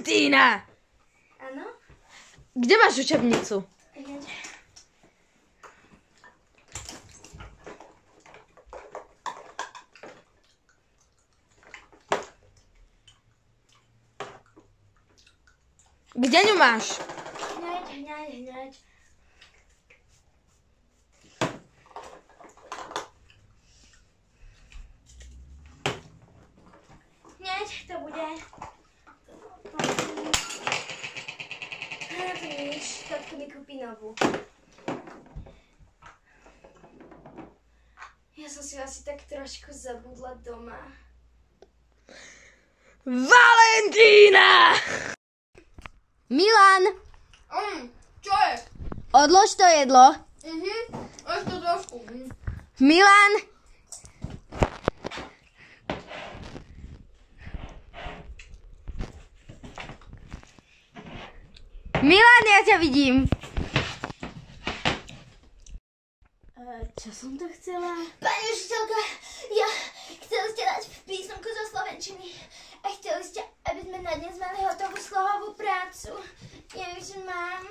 Valentína! Áno? Kde máš učebnicu? Kde ňu máš? Hneď. Hneď to bude. To nič, tatko mi kúpi novú. Ja som si asi tak trošku zabudla doma. Valentína! Milan, Čo je? odlož to jedlo. Ešte trošku. Milan, Milan, ja ťa vidím. Čo som to chcela? Pani učiteľka, ja chceli ste dať písomku zo slovenčiny a chceli ste, aby sme na dnes mali hotovú slohovú prácu. Ja už mám.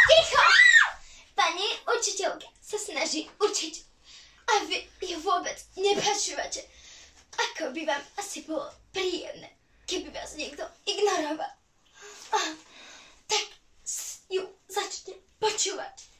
Ticho! Pani učiteľka sa snaží učiť a vy ju vôbec nepočúvate. Ako by vám asi bolo príjemné, keby vás niekto ignoroval. Tak ju začne počúvať.